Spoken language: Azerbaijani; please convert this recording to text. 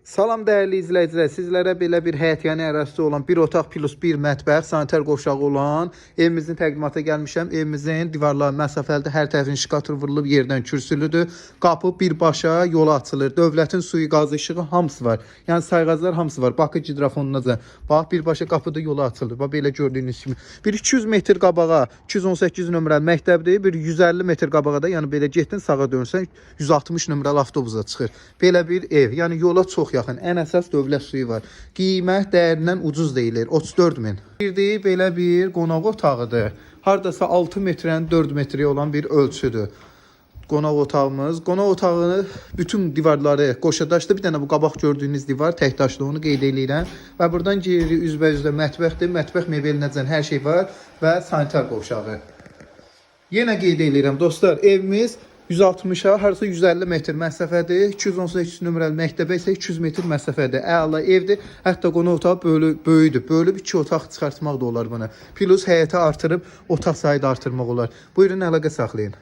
Salam dəyərli izləyicilər, sizlərə belə bir həyətyanı ərazisi olan bir otaq plus bir mətbəx, sanitar qovşağı olan evimizin təqdimata gəlmişəm. Evimizin divarları məsafəlidir, hər tərəfin şikator vurulub, yerdən kürsülüdür. Qapı birbaşa yola açılır. Dövlətin suyu, qazı, işığı hamısı var. Yəni sayğaclar hamısı var. Bakı gidrafonunacan. Bax birbaşa qapıda yola açılır. Bax belə gördüyünüz kimi. Bir 200 metr qabağa 218 nömrəli məktəbdir. Bir 150 metr qabağa da, yəni belə getdin sağa dönsən 160 nömrəli avtobusa çıxır. Belə bir ev. Yəni yola çox yaxın. Ən əsas dövlət suyu var. Qiymət dəyərindən ucuz deyilir. 34 min. Bir belə bir qonaq otağıdır. Hardasa 6 metrdən 4 metrə olan bir ölçüdür. Qonaq otağımız. Qonaq otağı bütün divarları qoşadaşdır. Bir dənə bu qabaq gördüyünüz divar təkdaşlı, onu qeyd edirəm. Və buradan giririk üzbə-üzdə mətbəxdir. Mətbəx mebelinəcən hər şey var və sanitar qovşağı. Yenə qeyd edirəm dostlar, evimiz 160-a, harasa 150 metr məsafədir. 218 nömrəli məktəbə isə 200 metr məsafədir. Əla evdir. Hətta qonaq otağı böyüdür. Bölüb 2 otaq çıxartmaq da olar buna. Plus həyəti artırıb otaq sayı da artırmaq olar. Buyurun əlaqə saxlayın.